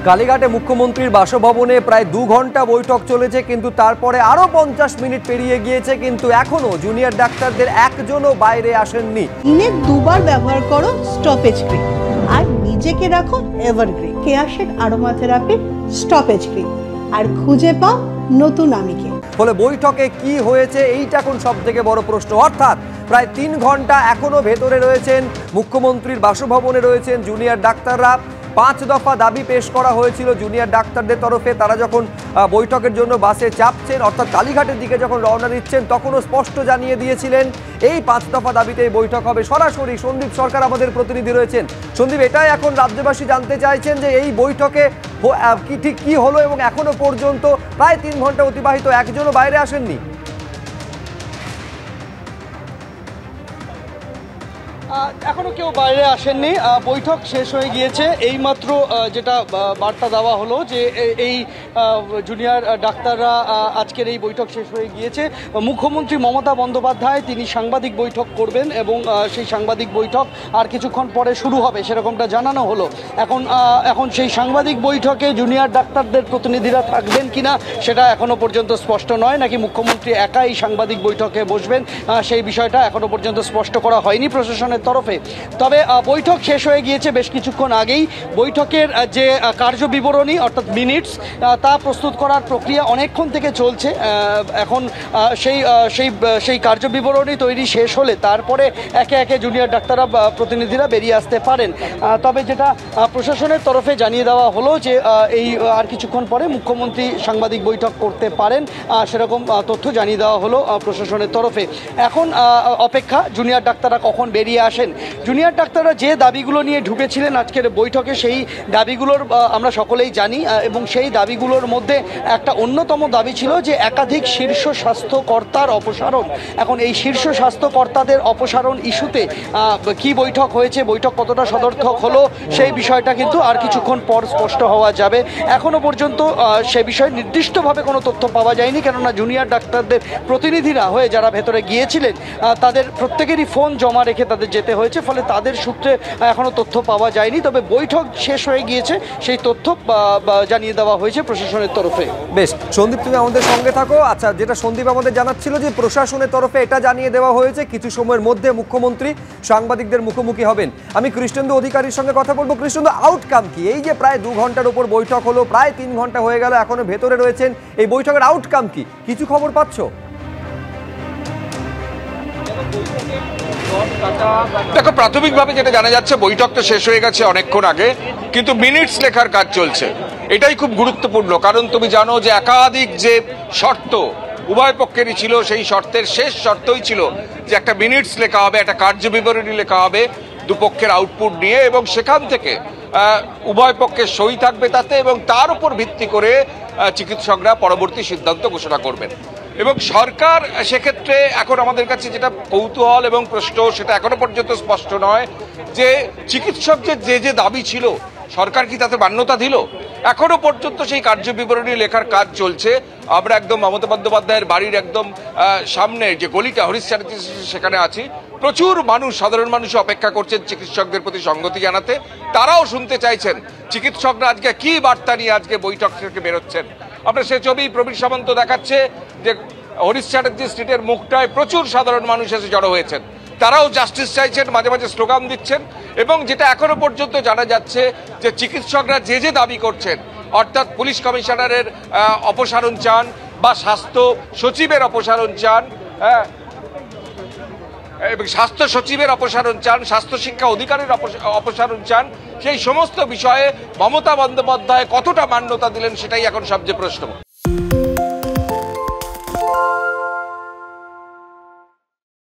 কালীঘাটে মুখ্যমন্ত্রীর বাসভবনে প্রায় 2 ঘন্টা বৈঠক চলেছে, কিন্তু তারপরে আরো 50 মিনিট পেরিয়ে গিয়েছে, কিন্তু এখনো জুনিয়র ডাক্তারদের একজনও বাইরে আসেননি। দিনে 2 বার ব্যবহার করো স্টপেজ ক্রিম আর নিজেকে রাখো evergreen Keya Seth aroma therapy stoppage cream, আর খুঁজে পাও নতুন আমিকে। ফলে বৈঠকে কি হয়েছে এইটা এখন সবথেকে বড় প্রশ্ন। অর্থাৎ প্রায় 3 ঘন্টা এখনো ভেতরে রয়েছেন, মুখ্যমন্ত্রীর বাসভবনে রয়েছেন জুনিয়র ডাক্তাররা। 5 দফা দাবি পেশ করা হয়েছিল জুনিয়র ডাক্তারদের তরফে। তারা যখন বৈঠকের জন্য বাসে চাপছেন, অর্থাৎ কালীঘাটের দিকে যখন রওনা দিচ্ছেন, তখনও স্পষ্ট জানিয়ে দিয়েছিলেন এই 5 দফা দাবিতেই বৈঠক হবে। সরাসরি সন্দীপ সরকার আমাদের প্রতিনিধি রয়েছেন। সন্দীপ, এটাই এখন রাজ্যবাসী জানতে চাইছেন যে এই বৈঠকে ঠিক কি হলো, এবং এখনো পর্যন্ত প্রায় 3 ঘন্টা অতিবাহিত, একজনও বাইরে আসেননি। এখনো কেউ বাইরে আসেননি। বৈঠক শেষ হয়ে গিয়েছে। এইমাত্র যেটা বার্তা দেওয়া হলো যে এই জুনিয়র ডাক্তাররা আজকের এই বৈঠক শেষ হয়ে গিয়েছে। মুখ্যমন্ত্রী মমতা বন্দ্যোপাধ্যায় তিনি সাংবাদিক বৈঠক করবেন এবং সেই সাংবাদিক বৈঠক আর কিছুক্ষণ পরে শুরু হবে, সেরকমটা জানানো হলো। এখন সেই সাংবাদিক বৈঠকে জুনিয়র ডাক্তারদের প্রতিনিধিরা থাকবেন কিনা সেটা এখনো পর্যন্ত স্পষ্ট নয়, নাকি মুখ্যমন্ত্রী একাই সাংবাদিক বৈঠকে বসবেন সেই বিষয়টা এখনো পর্যন্ত স্পষ্ট করা হয়নি প্রশাসনের তরফে। তবে বৈঠক শেষ হয়ে গিয়েছে বেশ কিছুক্ষণ আগেই। বৈঠকের যে কার্যবিবরণী অর্থাৎ মিনিটস তা প্রস্তুত করার প্রক্রিয়া অনেকক্ষণ থেকে চলছে। এখন সেই কার্যবিবরণী তৈরি শেষ হলে তারপরে একে একে জুনিয়র ডাক্তাররা প্রতিনিধিরা বেরিয়ে আসতে পারেন। তবে যেটা প্রশাসনের তরফে জানিয়ে দেওয়া হলো যে এই আর কিছুক্ষণ পরে মুখ্যমন্ত্রী সাংবাদিক বৈঠক করতে পারেন, সেরকম তথ্য জানিয়ে দেওয়া হলো প্রশাসনের তরফে। এখন অপেক্ষা জুনিয়র ডাক্তাররা কখন বেরিয়ে আসেন। জুনিয়র ডাক্তাররা যে দাবিগুলো নিয়ে ঢুকেছিলেন আজকের বৈঠকে, সেই দাবিগুলোর আমরা সকলেই জানি, এবং সেই দাবিগুলোর মধ্যে একটা অন্যতম দাবি ছিল যে একাধিক শীর্ষ স্বাস্থ্যকর্তার অপসারণ। এখন এই শীর্ষ স্বাস্থ্যকর্তাদের অপসারণ ইস্যুতে কি বৈঠক হয়েছে, বৈঠক কতটা সদর্থক হলো, সেই বিষয়টা কিন্তু আর কিছুক্ষণ পর স্পষ্ট হওয়া যাবে। এখনো পর্যন্ত সে বিষয়ে নির্দিষ্টভাবে কোনো তথ্য পাওয়া যায়নি, কেননা জুনিয়র ডাক্তারদের প্রতিনিধিরা হয়ে যারা ভেতরে গিয়েছিলেন তাদের প্রত্যেকেরই ফোন জমা রেখে তাদের যেতে হয়েছে, ফলে তাদের সূত্রে এখনো তথ্য পাওয়া যায়নি। তবে বৈঠক শেষ হয়ে গিয়েছে, সেই তথ্য জানিয়ে দেওয়া হয়েছে প্রশাসনের তরফে। বেশ, সন্দীপ তুমি আমাদের সঙ্গে থাকো। আচ্ছা, যেটা সন্দীপ আমাদের জানাচ্ছিল যে প্রশাসনের তরফে এটা জানিয়ে দেওয়া হয়েছে কিছু সময়ের মধ্যে মুখ্যমন্ত্রী সাংবাদিকদের মুখোমুখি হবেন। আমি কৃষ্ণেন্দু অধিকারীর সঙ্গে কথা বলবো। কৃষ্ণেন্দু, আউটকাম কি? এই যে প্রায় 2 ঘন্টার উপর বৈঠক হলো, প্রায় 3 ঘন্টা হয়ে গেল, এখনো ভেতরে রয়েছেন, এই বৈঠকের আউটকাম কি? কিছু খবর পাচ্ছ? দেখো, প্রাথমিকভাবে যেটা জানা যাচ্ছে বৈঠকটা শেষ হয়ে গেছে অনেকক্ষণ আগে, কিন্তু মিনিটস লেখার কাজ চলছে। এটাই খুব গুরুত্বপূর্ণ, কারণ তুমি জানো যে একাধিক যে শর্ত উভয় পক্ষেরই ছিল, সেই শর্তের শেষ শর্তই ছিল যে একটা মিনিটস লেখা হবে, একটা কার্যবিবরণী লেখা হবে দুপক্ষের আউটপুট নিয়ে, এবং সেখান থেকে উভয় পক্ষের সই থাকবে তাতে, এবং তার উপর ভিত্তি করে চিকিৎসকরা পরবর্তী সিদ্ধান্ত ঘোষণা করবেন। এবং সরকার সেক্ষেত্রে এখন আমাদের কাছে যেটা কৌতূহল এবং প্রশ্ন, সেটা এখনো পর্যন্ত স্পষ্ট নয় যে চিকিৎসকদের যে দাবি ছিল সরকার কি তাতে মান্যতা দিল। এখনো পর্যন্ত সেই কার্যবিবরণী লেখার কাজ চলছে। আমরা একদম মমতা বন্দ্যোপাধ্যায়ের বাড়ির একদম সামনে যে গলিটা হরিশ চ্যাটার্জি, সেখানে আছি। প্রচুর মানুষ, সাধারণ মানুষ অপেক্ষা করছেন চিকিৎসকদের প্রতি সংগতি জানাতে। তারাও শুনতে চাইছেন চিকিৎসকরা আজকে কি বার্তা নিয়ে আজকে বৈঠক থেকে বেরোচ্ছেন। আমরা সে ছবি প্রবীর সামন্ত দেখাচ্ছে যে হরিশ চ্যাটার্জি স্ট্রিটের মুখটায় প্রচুর সাধারণ মানুষ এসে জড়ো হয়েছেন। তারাও জাস্টিস চাইছেন, মাঝে মাঝে স্লোগান দিচ্ছেন। এবং যেটা এখনো পর্যন্ত জানা যাচ্ছে যে চিকিৎসকরা যে দাবি করছেন, অর্থাৎ পুলিশ কমিশনারের অপসারণ চান, বা স্বাস্থ্য সচিবের অপসারণ চান, এবং স্বাস্থ্য সচিবের অপসারণ চান, স্বাস্থ্য শিক্ষা অধিকারের অপসারণ চান, সেই সমস্ত বিষয়ে মমতা বন্দ্যোপাধ্যায় কতটা মান্যতা দিলেন সেটাই এখন সবচেয়ে প্রশ্ন।